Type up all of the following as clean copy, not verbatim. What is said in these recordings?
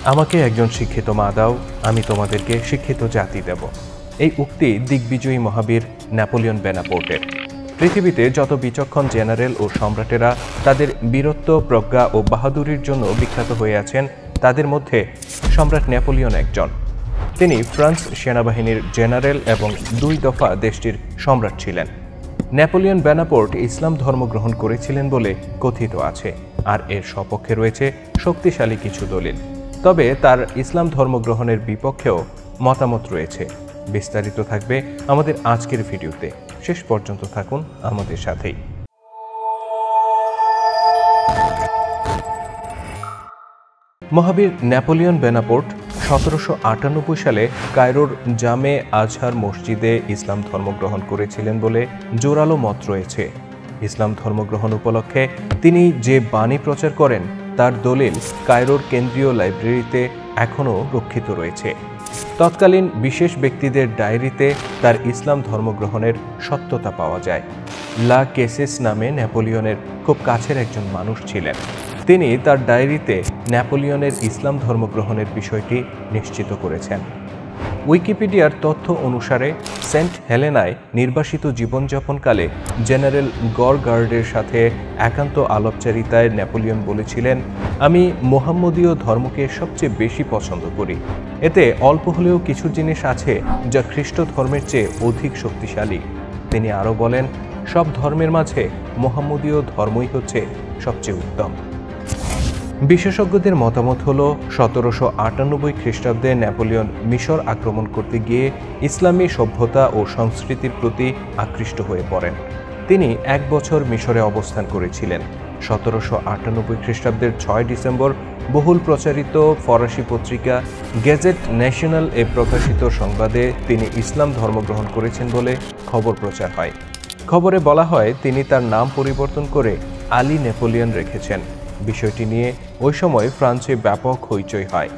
আমাকে একজন শিক্ষিত মা দাও, আমি তোমাদেরকে শিক্ষিত জাতি দেব। এই উক্তি দিগ্বিজয়ী মহাবীর নেপোলিয়ন বোনাপার্টের। পৃথিবীতে যত বিচক্ষণ জেনারেল ও সম্রাটেরা তাদের বীরত্ব, প্রজ্ঞা ও বাহাদুরির জন্য বিখ্যাত হয়ে আছেন, তাদের মধ্যে সম্রাট নেপোলিয়ন একজন। তিনি ফ্রান্স সেনাবাহিনীর জেনারেল এবং 2 দফা দেশটির সম্রাট ছিলেন। নেপোলিয়ন বোনাপার্ট ইসলাম ধর্ম গ্রহণ করেছিলেন বলে কথিত আছে, আর এর সপক্ষে রয়েছে শক্তিশালী কিছু দলিল। তবে তার ইসলাম ধর্ম গ্রহণের বিপক্ষেও মতামত রয়েছে। বিস্তারিত থাকবে আমাদের আজকের ভিডিওতে, শেষ পর্যন্ত থাকুন আমাদের সাথেই। মহাবীর নেপোলিয়ন বোনাপার্ট 1798 সালে কায়রোর জামে আজহার মসজিদে ইসলাম ধর্ম গ্রহণ করেছিলেন বলে জোরালো মত রয়েছে। ইসলাম ধর্মগ্রহণ উপলক্ষে তিনি যে বাণী প্রচার করেন তার দলিল কায়রোর কেন্দ্রীয় লাইব্রেরিতে এখনও রক্ষিত রয়েছে। তৎকালীন বিশেষ ব্যক্তিদের ডায়েরিতে তার ইসলাম ধর্মগ্রহণের সত্যতা পাওয়া যায়। লা কেসেস নামে নেপোলিয়নের খুব কাছের একজন মানুষ ছিলেন। তিনি তার ডায়েরিতে নেপোলিয়নের ইসলাম ধর্মগ্রহণের বিষয়টি নিশ্চিত করেছেন। উইকিপিডিয়ার তথ্য অনুসারে সেন্ট হেলেনায় নির্বাসিত জীবনযাপনকালে জেনারেল গরগার্ডের সাথে একান্ত আলাপচারিতায় নেপোলিয়ন বলেছিলেন, আমি মোহাম্মদীয় ধর্মকে সবচেয়ে বেশি পছন্দ করি। এতে অল্প হলেও কিছু জিনিস আছে যা খ্রিস্ট ধর্মের চেয়ে অধিক শক্তিশালী। তিনি আরও বলেন, সব ধর্মের মাঝে মোহাম্মদীয় ধর্মই হচ্ছে সবচেয়ে উত্তম। বিশেষজ্ঞদের মতামত হল 1798 খ্রিস্টাব্দে নেপোলিয়ন মিশর আক্রমণ করতে গিয়ে ইসলামী সভ্যতা ও সংস্কৃতির প্রতি আকৃষ্ট হয়ে পড়েন। তিনি 1 বছর মিশরে অবস্থান করেছিলেন। 1798 খ্রিস্টাব্দের 6 ডিসেম্বর বহুল প্রচারিত ফরাসি পত্রিকা গেজেট ন্যাশনাল এ প্রকাশিত সংবাদে তিনি ইসলাম ধর্মগ্রহণ করেছেন বলে খবর প্রচার হয়। খবরে বলা হয় তিনি তার নাম পরিবর্তন করে আলী নেপোলিয়ন রেখেছেন। বিষয়টি নিয়ে ওই সময় ফ্রান্সে ব্যাপক হইচই হয়।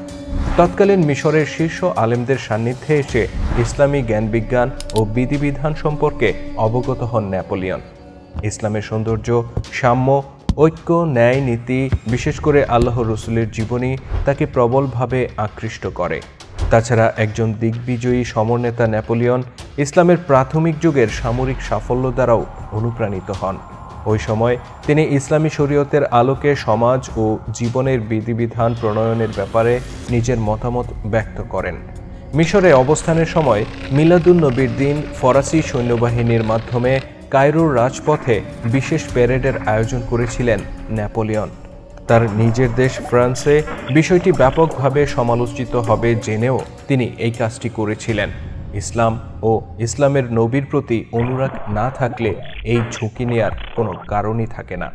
তৎকালীন মিশরের শীর্ষ আলেমদের সান্নিধ্যে এসে ইসলামী জ্ঞানবিজ্ঞান ও বিধিবিধান সম্পর্কে অবগত হন নেপোলিয়ন। ইসলামের সৌন্দর্য, সাম্য, ঐক্য, ন্যায়, নীতি, বিশেষ করে আল্লাহ রসুলের জীবনী তাকে প্রবলভাবে আকৃষ্ট করে। তাছাড়া একজন দিগ্বিজয়ী সমরনেতা নেপোলিয়ন ইসলামের প্রাথমিক যুগের সামরিক সাফল্য দ্বারাও অনুপ্রাণিত হন। ওই সময় তিনি ইসলামী শরীয়তের আলোকে সমাজ ও জীবনের বিধিবিধান প্রণয়নের ব্যাপারে নিজের মতামত ব্যক্ত করেন। মিশরে অবস্থানের সময় মিলাদুন নবীর দিন ফরাসি সৈন্যবাহিনীর মাধ্যমে কায়রোর রাজপথে বিশেষ প্যারেডের আয়োজন করেছিলেন নেপোলিয়ন। তার নিজের দেশ ফ্রান্সে বিষয়টি ব্যাপকভাবে সমালোচিত হবে জেনেও তিনি এই কাজটি করেছিলেন। ইসলাম ও ইসলামের নবীর প্রতি অনুরাগ না থাকলে এই ঝুঁকি নেওয়ার কোনো কারণই থাকে না।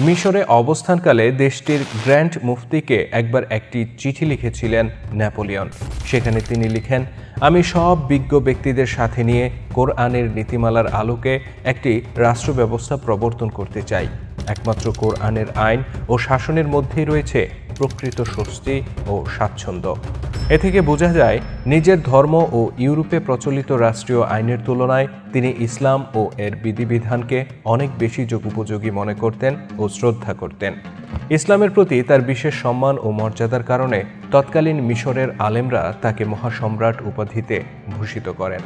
মিশরে অবস্থানকালে দেশটির গ্র্যান্ড মুফতিকে একবার একটি চিঠি লিখেছিলেন নেপোলিয়ন। সেখানে তিনি লিখেন, আমি সব বিজ্ঞ ব্যক্তিদের সাথে নিয়ে কোরআনের নীতিমালার আলোকে একটি রাষ্ট্র ব্যবস্থা প্রবর্তন করতে চাই। একমাত্র কোরআনের আইন ও শাসনের মধ্যেই রয়েছে প্রকৃত স্বস্তি ও স্বাচ্ছন্দ্য। এ থেকে বোঝা যায় নিজের ধর্ম ও ইউরোপে প্রচলিত রাষ্ট্রীয় আইনের তুলনায় তিনি ইসলাম ও এর বিধিবিধানকে অনেক বেশি যুগোপযোগী মনে করতেন ও শ্রদ্ধা করতেন। ইসলামের প্রতি তার বিশেষ সম্মান ও মর্যাদার কারণে তৎকালীন মিশরের আলেমরা তাকে মহাসম্রাট উপাধিতে ভূষিত করেন।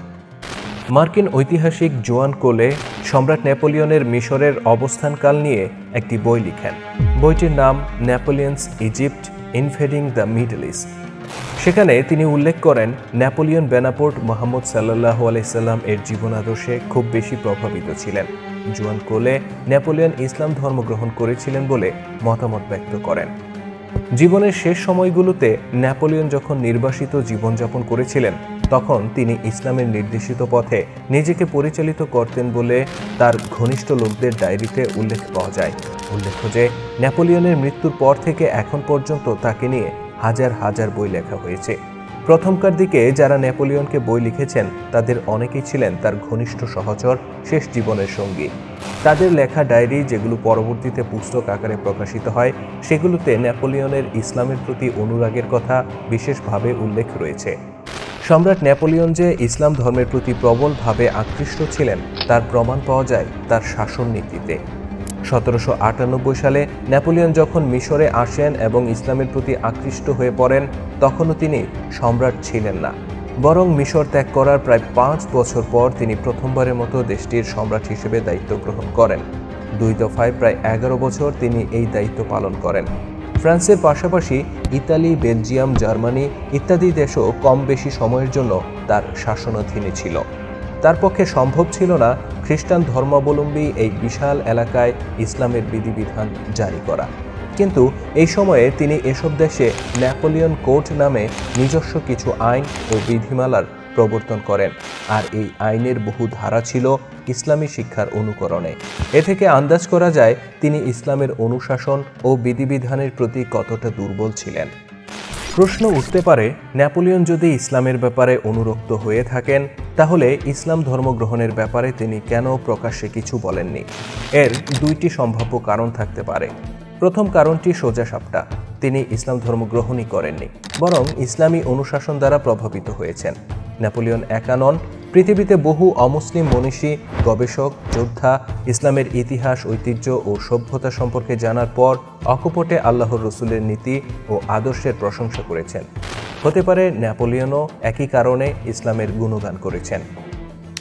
মার্কিন ঐতিহাসিক জোয়ান কোলে সম্রাট নেপোলিয়নের মিশরের অবস্থানকাল নিয়ে একটি বই লিখেন। বইটির নাম Napoleon's Egypt invading the Middle East. সেখানে তিনি উল্লেখ করেন, নেপোলিয়ন বোনাপার্ট মুহাম্মদ সাল্লাল্লাহু আলাইহি সাল্লাম এর জীবন আদর্শে খুব বেশি প্রভাবিত ছিলেন। জোয়ান কোলে নেপোলিয়ন ইসলাম ধর্ম গ্রহণ করেছিলেন বলে মতামত ব্যক্ত করেন। জীবনের শেষ সময়গুলোতে নেপোলিয়ন যখন নির্বাসিত জীবনযাপন করেছিলেন তখন তিনি ইসলামের নির্দেশিত পথে নিজেকে পরিচালিত করতেন বলে তার ঘনিষ্ঠ লোকদের ডায়েরিতে উল্লেখ পাওয়া যায়। উল্লেখ্য যে নেপোলিয়নের মৃত্যুর পর থেকে এখন পর্যন্ত তাকে নিয়ে হাজার হাজার বই লেখা হয়েছে। প্রথমকার দিকে যারা নেপোলিয়নকে বই লিখেছেন তাদের অনেকেই ছিলেন তার ঘনিষ্ঠ সহচর, শেষ জীবনের সঙ্গী। তাদের লেখা ডায়েরি, যেগুলো পরবর্তীতে পুস্তক আকারে প্রকাশিত হয়, সেগুলোতে নেপোলিয়নের ইসলামের প্রতি অনুরাগের কথা বিশেষভাবে উল্লেখ রয়েছে। সম্রাট নেপোলিয়ন যে ইসলাম ধর্মের প্রতি প্রবলভাবে আকৃষ্ট ছিলেন তার প্রমাণ পাওয়া যায় তার শাসন নীতিতে। 1798 সালে নেপোলিয়ন যখন মিশরে আসেন এবং ইসলামের প্রতি আকৃষ্ট হয়ে পড়েন, তখনও তিনি সম্রাট ছিলেন না, বরং মিশর ত্যাগ করার প্রায় 5 বছর পর তিনি প্রথমবারের মতো দেশটির সম্রাট হিসেবে দায়িত্ব গ্রহণ করেন। 2 দফায় প্রায় 11 বছর তিনি এই দায়িত্ব পালন করেন। ফ্রান্সের পাশাপাশি ইতালি, বেলজিয়াম, জার্মানি ইত্যাদি দেশও কম বেশি সময়ের জন্য তার শাসনাধীনে ছিল। তার পক্ষে সম্ভব ছিল না খ্রিস্টান ধর্মাবলম্বী এই বিশাল এলাকায় ইসলামের বিধিবিধান জারি করা। কিন্তু এই সময়ে তিনি এসব দেশে নেপোলিয়ন কোড নামে নিজস্ব কিছু আইন ও বিধিমালার প্রবর্তন করেন, আর এই আইনের বহু ধারা ছিল ইসলামী শিক্ষার অনুকরণে। এ থেকে আন্দাজ করা যায় তিনি ইসলামের অনুশাসন ও বিধিবিধানের প্রতি কতটা দুর্বল ছিলেন। প্রশ্ন উঠতে পারে, নেপোলিয়ন যদি ইসলামের ব্যাপারে অনুরক্ত হয়ে থাকেন, তাহলে ইসলাম ধর্মগ্রহণের ব্যাপারে তিনি কেন প্রকাশ্যে কিছু বলেননি? এর 2টি সম্ভাব্য কারণ থাকতে পারে। প্রথম কারণটি সোজাসাপটা, তিনি ইসলাম ধর্ম গ্রহণই করেননি, বরং ইসলামী অনুশাসন দ্বারা প্রভাবিত হয়েছেন। নেপোলিয়ন একা নন, পৃথিবীতে বহু অমুসলিম মনীষী, গবেষক, যোদ্ধা ইসলামের ইতিহাস, ঐতিহ্য ও সভ্যতা সম্পর্কে জানার পর অকপটে আল্লাহর রসুলের নীতি ও আদর্শের প্রশংসা করেছেন। হতে পারে নেপোলিয়নও একই কারণে ইসলামের গুণগান করেছেন।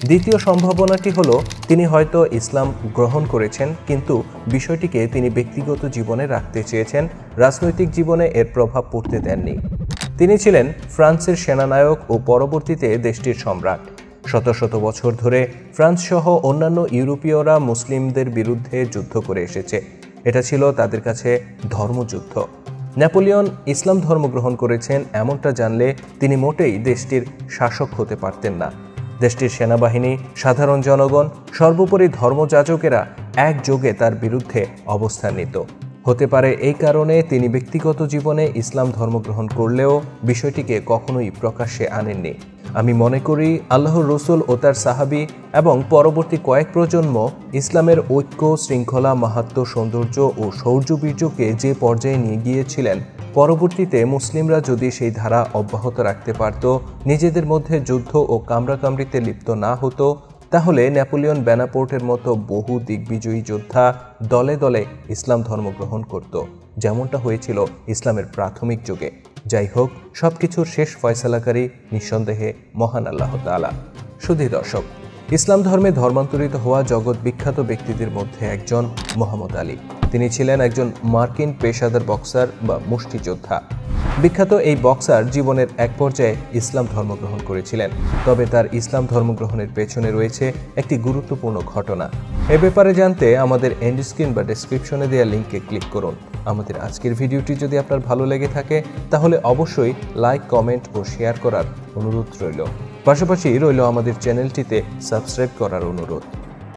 দ্বিতীয় সম্ভাবনাটি হলো, তিনি হয়তো ইসলাম গ্রহণ করেছেন, কিন্তু বিষয়টিকে তিনি ব্যক্তিগত জীবনে রাখতে চেয়েছেন, রাজনৈতিক জীবনে এর প্রভাব পড়তে দেননি। তিনি ছিলেন ফ্রান্সের সেনানায়ক ও পরবর্তীতে দেশটির সম্রাট। শত শত বছর ধরে ফ্রান্স সহ অন্যান্য ইউরোপীয়রা মুসলিমদের বিরুদ্ধে যুদ্ধ করে এসেছে। এটা ছিল তাদের কাছে ধর্মযুদ্ধ। নেপোলিয়ন ইসলাম ধর্ম গ্রহণ করেছেন এমনটা জানলে তিনি মোটেই দেশটির শাসক হতে পারতেন না। দেশটির সেনাবাহিনী, সাধারণ জনগণ, সর্বোপরি ধর্মযাজকেরা একযোগে তার বিরুদ্ধে অবস্থান নিত। হতে পারে এই কারণে তিনি ব্যক্তিগত জীবনে ইসলাম ধর্ম গ্রহণ করলেও বিষয়টিকে কখনোই প্রকাশ্যে আনেননি। আমি মনে করি আল্লাহর রসুল ও তার সাহাবী এবং পরবর্তী কয়েক প্রজন্ম ইসলামের ঐক্য, শৃঙ্খলা, মাহাত্ম্য, সৌন্দর্য ও শৌর্যবীর্যকে যে পর্যায়ে নিয়ে গিয়েছিলেন, পরবর্তীতে মুসলিমরা যদি সেই ধারা অব্যাহত রাখতে পারত, নিজেদের মধ্যে যুদ্ধ ও কামড়াকামড়িতে লিপ্ত না হতো, তাহলে নেপোলিয়ন বেনাপোর্টের মতো বহু দিগ্বিজয়ী যোদ্ধা দলে দলে ইসলাম ধর্ম গ্রহণ করত, যেমনটা হয়েছিল ইসলামের প্রাথমিক যুগে। যাই হোক, সবকিছুর শেষ ফয়সালাকারী নিঃসন্দেহে মহান আল্লাহ তাআলা। সুধী দর্শক, ইসলাম ধর্মে ধর্মান্তরিত হওয়া জগৎ বিখ্যাত ব্যক্তিদের মধ্যে একজন মোহাম্মদ আলী। তিনি ছিলেন একজন মার্কিন পেশাদার বক্সার বা মুষ্টিযোদ্ধা। বিখ্যাত এই বক্সার জীবনের এক পর্যায়ে ইসলাম ধর্ম গ্রহণ করেছিলেন, তবে তার ইসলাম ধর্ম গ্রহণের পেছনে রয়েছে একটি গুরুত্বপূর্ণ ঘটনা। এ ব্যাপারে জানতে আমাদের এন্ড স্ক্রিন বা ডেসক্রিপশনে দেওয়া লিঙ্কে ক্লিক করুন। আমাদের আজকের ভিডিওটি যদি আপনার ভালো লেগে থাকে, তাহলে অবশ্যই লাইক, কমেন্ট ও শেয়ার করার অনুরোধ রইল। পাশাপাশি রইল আমাদের চ্যানেলটিতে সাবস্ক্রাইব করার অনুরোধ।